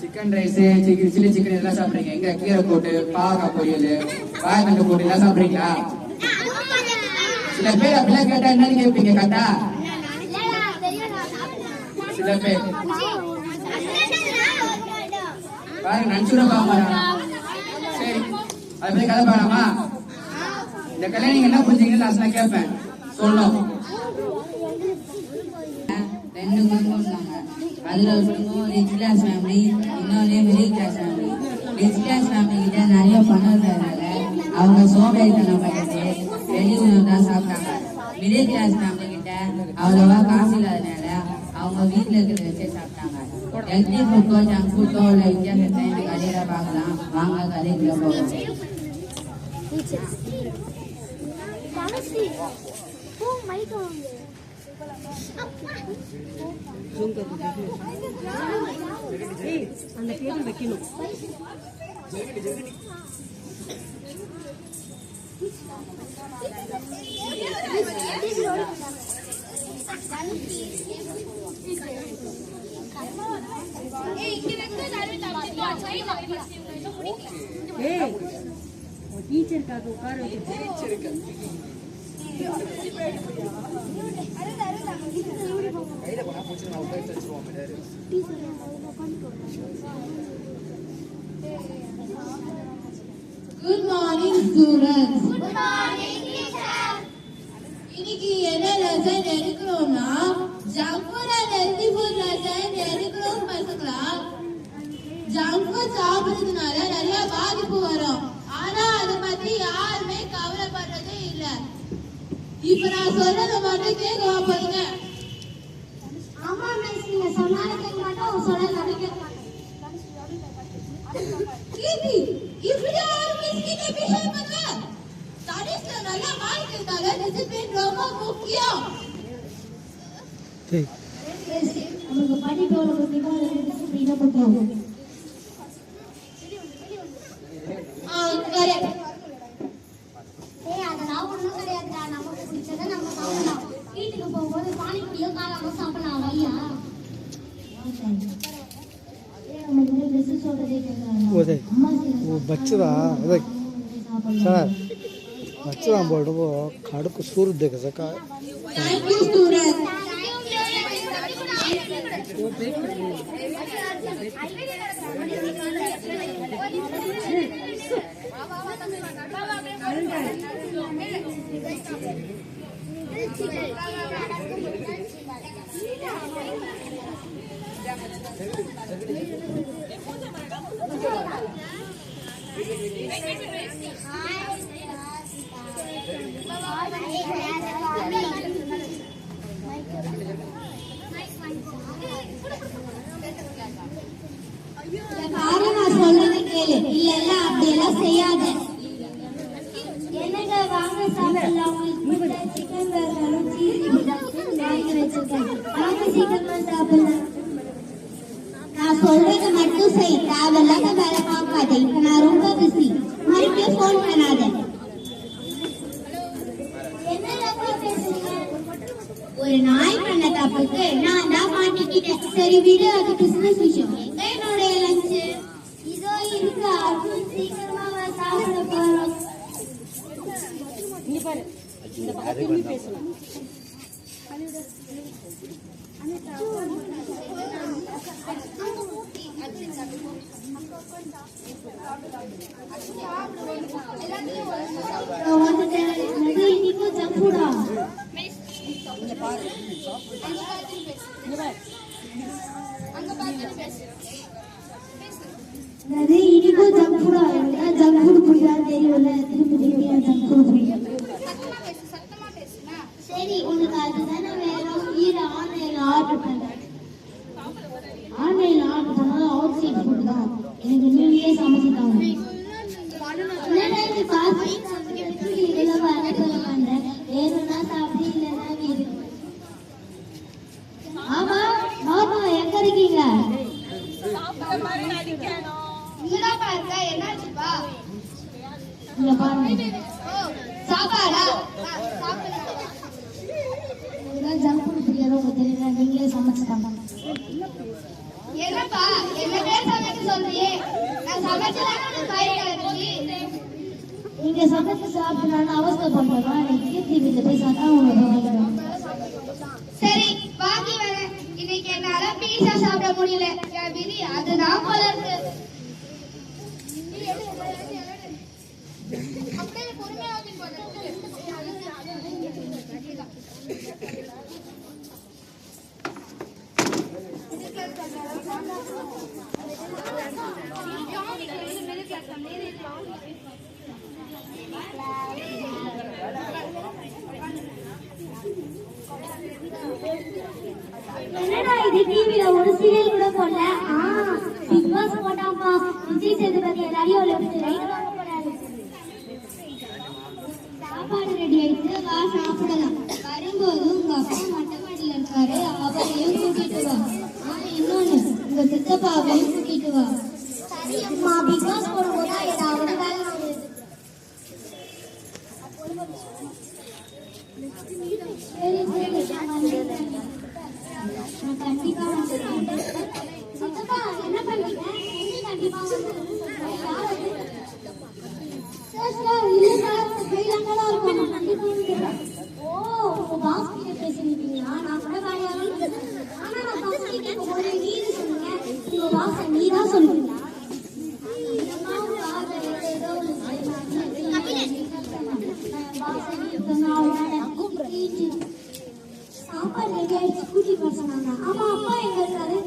Chicken rice, chilli chicken எல்லாம் சாப்பிடுறீங்க. எங்க கீரை போட்டு பாவக்காய் பொரியல், வாழைத்தண்டு போட்டு எல்லாம் சாப்பிடுறீங்களா? சில பேர் அப்படிலாம் கேட்டா என்னன்னு கேட்பீங்க கரெக்டா? சில பேர் பாருங்க நடிச்சுட பாக்க. சரி, அதை பத்தி கதை பாடாமா? இந்த கல்யாணம் நீங்க என்ன புரிஞ்சீங்கன்னு லாஸ்ட் நான் கேட்பேன், சொல்லணும். 2 குடும்பம் இருந்தாங்க. அதுல ஒரு குடும்பம் ரிச் கிளாஸ் ஃபேமிலி, இன்னொன்னு middle class family. Rich class family கிட்ட நிறைய பணம் இருக்கிறதுனால அவங்க சோம்பேறித்தனம் பண்ணிட்டு வெளி உணவு தான் சாப்பிட்டாங்க. மிடில் கிளாஸ் ஃபேமிலி கிட்ட அவ்வளவா காசு இல்லாதனால அவங்க வீட்டுல இருக்கிறத வச்சே சாப்பிட்டாங்க. ஹெல்த்தி ஃபுட்டோ ஜங்க் ஃபுட்டோ உள்ள வித்தியாசத்தை இந்த கடையில பார்க்கலாம். வாங்க கடைக்குள்ள போகலாம். அந்த டேபிள் வைக்கணும். டீச்சருக்காக உட்கார Good morning, students. Good morning, teacher. இன்னைக்கு என்ன லெசன் எடுக்கிறோம்னா junk food and healthy food lesson எடுக்கிறோம் பசங்களா. ஜங்க் ஃபுட் சாப்பிடுறதுனால நிறைய பாதிப்பு வரும். ஆனா அதை பத்தி யாருமே கவலைப்படுறதே இல்ல. இப்ப நான் சொல்றதை மட்டும் கேட்கவா போறீங்க? ஆமா மிஸ், நீங்க சொன்னாலும் கேட்க மாட்டோம், சொன்னாலும் கேட்க மாட்டோம். கீர்த்தி, இப்படி ஒரு மிஸ்கிட்ட பிஹேவ் பண்ண. ஸ்டடீஸ்ல நல்ல மார்க் இருந்தால டிசிப்ளின் ரொம்ப முக்கியம். நமக்கு படிப்போட முக்கியம் டிசிப்ளினை பத்தி. அதெல்லாம் ஒண்ணும் கிடையாதுடா. நமக்கு பிடிச்சதை நம்ம சாப்பிடலாம். வீட்டுக்கு போகும்போது பானிபூரியோ காராமோ சாப்பிடலாம். ஐயா बच्चा सर बच्चा बोल वो खाड़ को सूर देख सका. அப்படியெல்லாம் செய்யாத. என்னங்க வாங்க சாப்பிடலாம். சிக்கன் பர்கரும் சீஸ் வாங்கி வச்சிருக்கேன். வாங்க சீக்கிரமா சாப்பிடலாம். நான் சொல்றது மட்டும் செய். தேவையில்லாத வேலை பார்க்காத. இப்ப நான் ரொம்ப பிஸி. மறுபடியும் போன் பண்ணாத. ஒரு நாய் பண்ண தப்புக்கு நான் தான் மாட்டிக்கிட்டேன். சரி விடு, அது பிசினஸ் விஷயம். என்னோட லஞ்ச் இதோ இருக்கு. அர்ஜுன் சீக்கிரமா சாப்பிட போறோம். நீ பாரு, இந்த பக்கத்துல பேசலாம். இன்னைக்கு ஜங்க் ஃபுட்டா? இனிக்கும் ஜங்க் ஃபுட்டா? ஜங்க் ஃபுட் பிடிக்காது தெரியல. திருப்பி ஜங்க் ஃபுட் பிடிக்கும். சரி, உனக்கு அதுதானே வேணும். ஈர ஆன்லைன்ல ஆர்டர் பண்றேன். ஆன்லைன்ல ஆர்டர் பண்ணாலும் அவுட் சைட் ஃபுட் தான். எனக்கு நீயே சமைச்சுட்டாங்க. இதெல்லாம் வர பண்றேன். வேணும்னா சாப்பிட்டு இல்லைன்னா வீடு. ஆமா மாமா, எங்க இருக்கீங்க? இங்க பாருங்க. சாப்பாடா? ஜங்க் ஃபுட் பிடிக்காத உங்களுக்கு தெரியல. நீங்களே சமைச்சு தந்தாங்க. என்ன பேர் சமைக்க சொல்றியே? நான் சமைச்சதானே பயிர் கிளம்பி. நீங்க சமைச்சு சாப்பிடணும்னு அவசரப்படுறதா? கீர்த்தி வீட்டுல போய் சாப்பிட்டா உங்களுக்கு சரி வாங்கி வரேன். இன்னைக்கு என்னால பீஸா சாப்பிட முடியல. என் விதி அதுதான் போல இருக்கு. அப்படியே பொறுமையா வாங்கி போறேன். என்னடா இது டிவில ஒரு சீரியல் கூட போடல. பிக் பாஸ் போட்டாப்பா. விஜய் சேதுபதி எல்லாரையும் சாப்பாடு ரெடி ஆயிடுச்சு, வா சாப்பிடலாம். வரும்போது உங்க அப்பா மொட்டை மாடியில இருக்காரு, அவரையும் கூட்டிட்டு வா. இன்னொன்னு உங்க சித்தப்பாவையும் கூட்டிட்டு வா. சரி அம்மா, பிக் பாஸ் போடும்போதா ஏதாவது வேலை கண்டிப்பா சித்தப்பா என்ன பண்றீங்க? கண்டிப்பா சாப்பாடு ரெடி ஆயிடுச்சு, கூட்டி போக சொன்னாங்க. ஆமா, அப்பா எங்க இருக்காரு?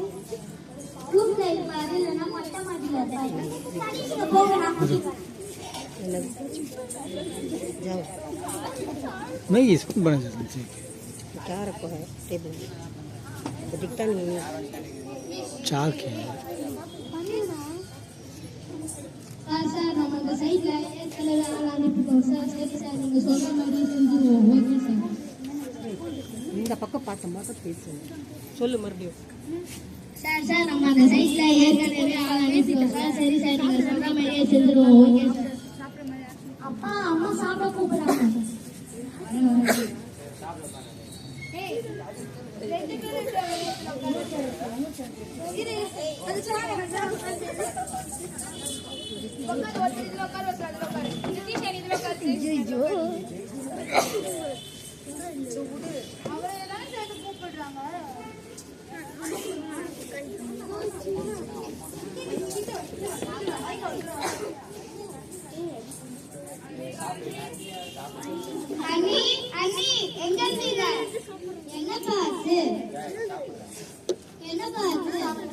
ரூம்ல இருப்பாரு, இல்லைன்னா மொட்டை மாடியில இருப்பாரு. போக நான் கூட்டி போறேன். नहीं इसको बना जाता है क्या रखो है टेबल तो दिखता नहीं है। चार के சார் நம்ம அந்த சைட்ல ஏற்கனவே வேலை அனுப்பிட்டோம் சார். சரி சார், நீங்க சொல்ற மாதிரி செஞ்சுருவோம். Okay sir. இந்த பக்கம் பார்த்த மாதிரி பேசு, சொல்லு மறுபடியும். சார் நம்ம அந்த சைட்ல ஏற்கனவே ஆள் அனுப்பிட்டோம் சார். சரி சார், நீங்க சொல்ற மாதிரியே செஞ்சுருவோம். Okay sir. அப்பா அம்மா சாப்பிட கூப்பிடுறாங்க. அண்ணி அண்ணி எங்க இருக்கீங்க? என்ன பார்த்து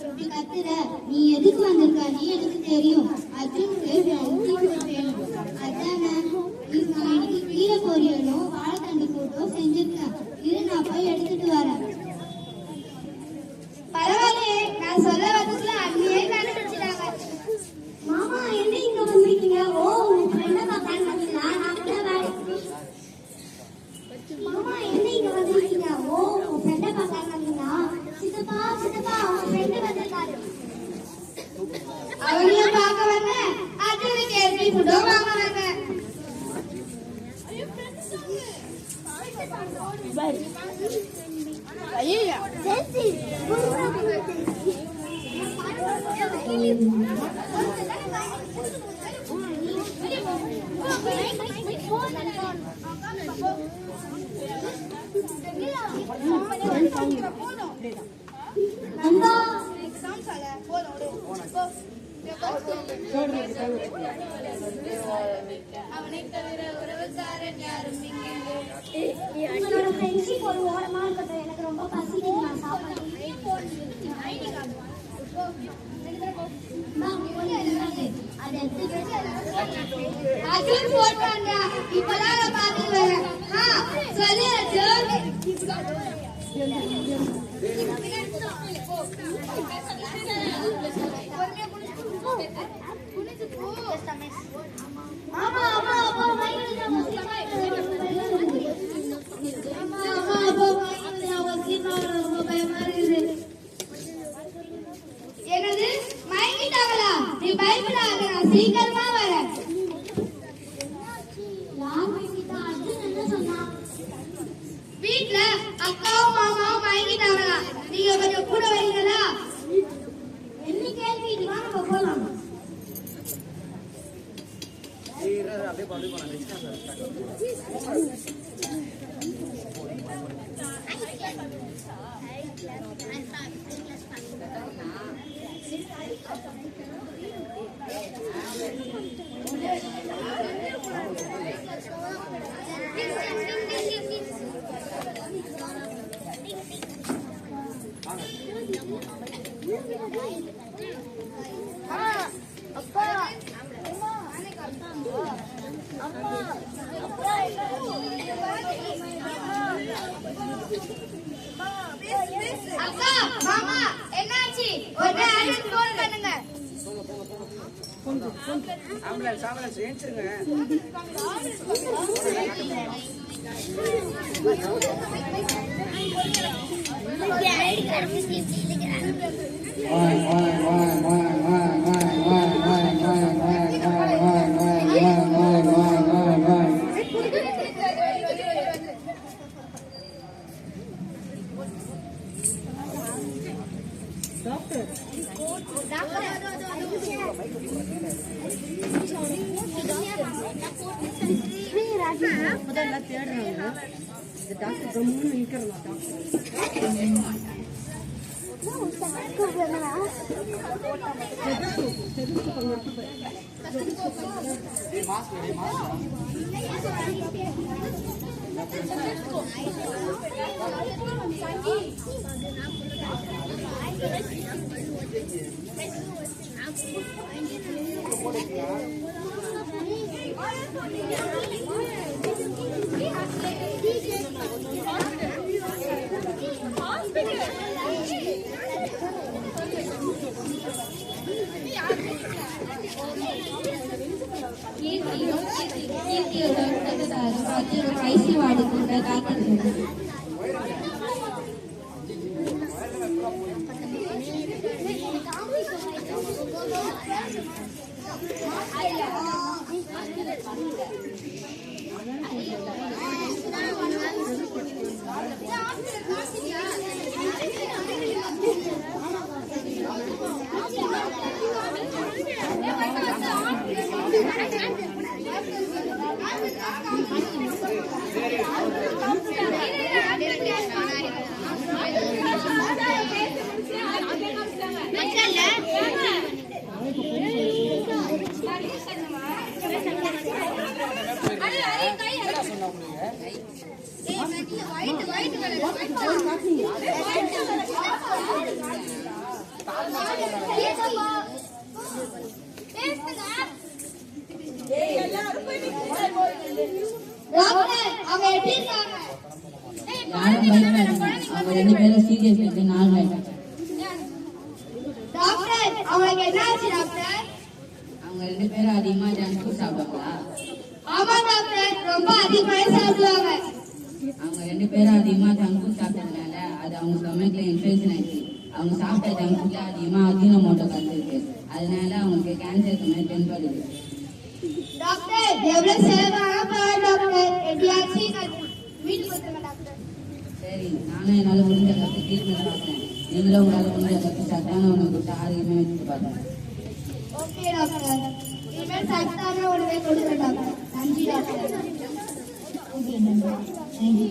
இப்படி கத்துற? நீ எதுக்கு வந்திருக்க? நீ எனக்கு தெரியும். அர்ஜுனுக்கு வேணும். அதானே இன்னைக்கு கீரை பொரியலும் வாழைத்தண்டு கூட்டும் செஞ்சிருக்கேன். இரு, நான் போய் எடுத்துட்டு வரேன். பரவாயில்லையே, நான் சொல்ல வந்ததுல அண்ணியே கண்டுபிடிச்சிட்டாங்க. மாமா என்ன இங்க வந்திருக்கீங்க? ஓ, உங்க ஃப்ரெண்ட பார்க்க வந்தீங்களா? நான் கூட மாமா என்ன இங்க வந்திருக்கீங்க? ஓ, உங்க ஃப்ரெண்ட பார்க்க வந்தீங்களா? சித்தப்பா உங்க ஃப்ரெண்ட் வந்திருக்காரு. அவரையும் பார்க்க வந்தேன். அர்ஜுனுக்கு எப்படி ஃபுட்டோ வாங்க வந்தேன். அவனை தவிர உறவுக்காரன் யாரும் உங்களோட ஃப்ரெண்ட்ஷிப் ஒரு ஓரமா இருக்கட்டும். எனக்கு ரொம்ப பசிக்குது, நான் சாப்பிடுறேன். அர்ஜுன் போன் பண்றா. இப்பதான் நான் பார்த்துட்டு வரேன். சொல்லு அர்ஜுன். ஆமா ஆமா ஆமா என்னது மயங்கிட்டாங்களா? நீ பயப்படாத, நான் சீக்கிரமா வரேன். வீட்டுல அக்காவும் மாமாவும் மயங்கிட்டாங்களா? நீங்க கொஞ்சம் கூட வரீங்களா? என்ன கேள்வி அக்கா மாமா என்னாச்சு ஒரு ஆம்புலன்ஸ் ஃபோன் பண்ணுங்க ஆம்புலன்ஸ் ஏஞ்சிருங்க முதல்ல தேடுறாங்க இந்த டாக்டர் கம்முன்னு நிற்கிறதா ஐசி வார்டுக்கு காத்திருக்கிறது. அவங்க ரெண்டு பேரும் சீரியஸ் இருக்கு நார்மல். டாக்டர் அவங்களுக்கு என்ன ஆச்சு டாக்டர்? அவங்க ரெண்டு பேரும் அதிகமா ஜங்க் ஃபுட் சாப்பிடுவாங்களா? ஆமா டாக்டர் ரொம்ப அதிகமா சாப்பிடுவாங்க. அவங்க ரெண்டு பேரும் அதிகமா ஜங்க் ஃபுட் சாப்பிட்டதுனால அது அவங்க ஸ்டொமக்ல இன்ஃபெக்ஷன் ஆயிடுச்சு. அவங்க சாப்பிட்ட ஜங்க் ஃபுட்ல அதிகமா அஜினோமோட்டோ கலந்துருக்கு. அதனால அவங்களுக்கு கேன்சருக்கு மேல தென்படுது. டாக்டர் எவ்வளவு செலவாக போகுது டாக்டர்? எப்படியாச்சும் வீட்டுக்கு வந்துருங்க டாக்டர். சரி, நானும் என்னால முடிஞ்ச கற்று ட்ரீட்மெண்ட் பார்க்குறேன். நீங்களும் உங்களால முடிஞ்ச கற்று சத்தான உணவு கொடுத்து ஆரோக்கியமே வச்சுட்டு பார்க்குறேன். Okay doctor. இனிமேல் சத்தான உணவை கொடுங்க டாக்டர். நன்றி டாக்டர். Okay doctor. தேங்க்யூ.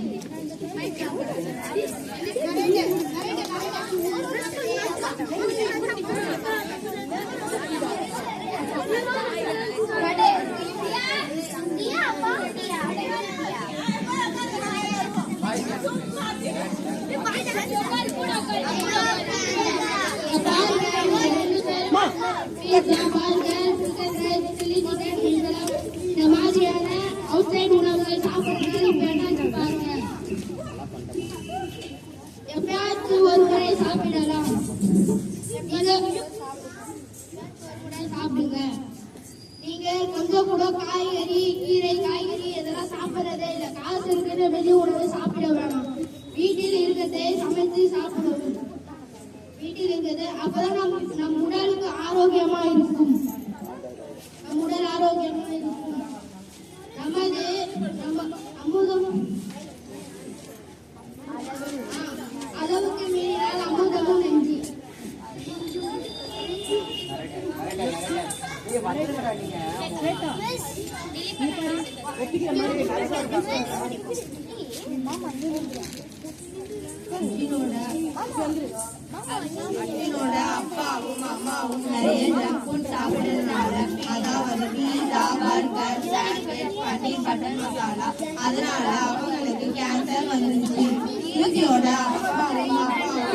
இந்த மாதிரியான அவுட்சைட் உணவுகள் சாப்பிடுறது வேண்டாம் பாருங்க. எப்பயாச்சும் ஒரு முறை சாப்பிடலாம். சாப்பிடுங்க. நீங்க கொஞ்சம் கூட காய்கறி கீரை காய்கறி இதெல்லாம் சாப்பிடறதே இல்லை. காசு இருக்கிற வெளி உணவு சாப்பிட வேணாம். வீட்டில் இருக்கிறதே சமைச்சு சாப்பிடணும். வீட்டில் இருக்கிறது அப்பதான் நம் உடலுக்கு ஆரோக்கியமா இருக்கும். நம் உடல் ஆரோக்கியமா இருக்கும். நம்ம அமுதமும் அளவுக்கு மீறினால் அமுதமும் நெஞ்சு. அண்ணனோட அப்பாவும் அம்மாவும் நிறைய ஜங்க் ஃபுட் சாப்பிடுறதுனால, அதாவது பீஸா, பர்கர், சாண்ட்விச், பன்னீர் பட்டர் மசாலா, அதனால அவங்களுக்கு கேன்சர் வந்துருச்சு. யூகியோட அப்பாவும் அம்மாவும்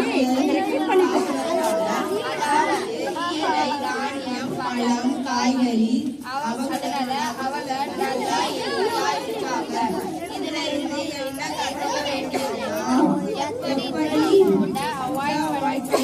அதாவது கீரை, தானியம், பழம், காய்கறி அவங்கள நல்லா ஹெல்த்தியா இருக்காங்க. இதுல இருந்து என்ன கற்றுக்க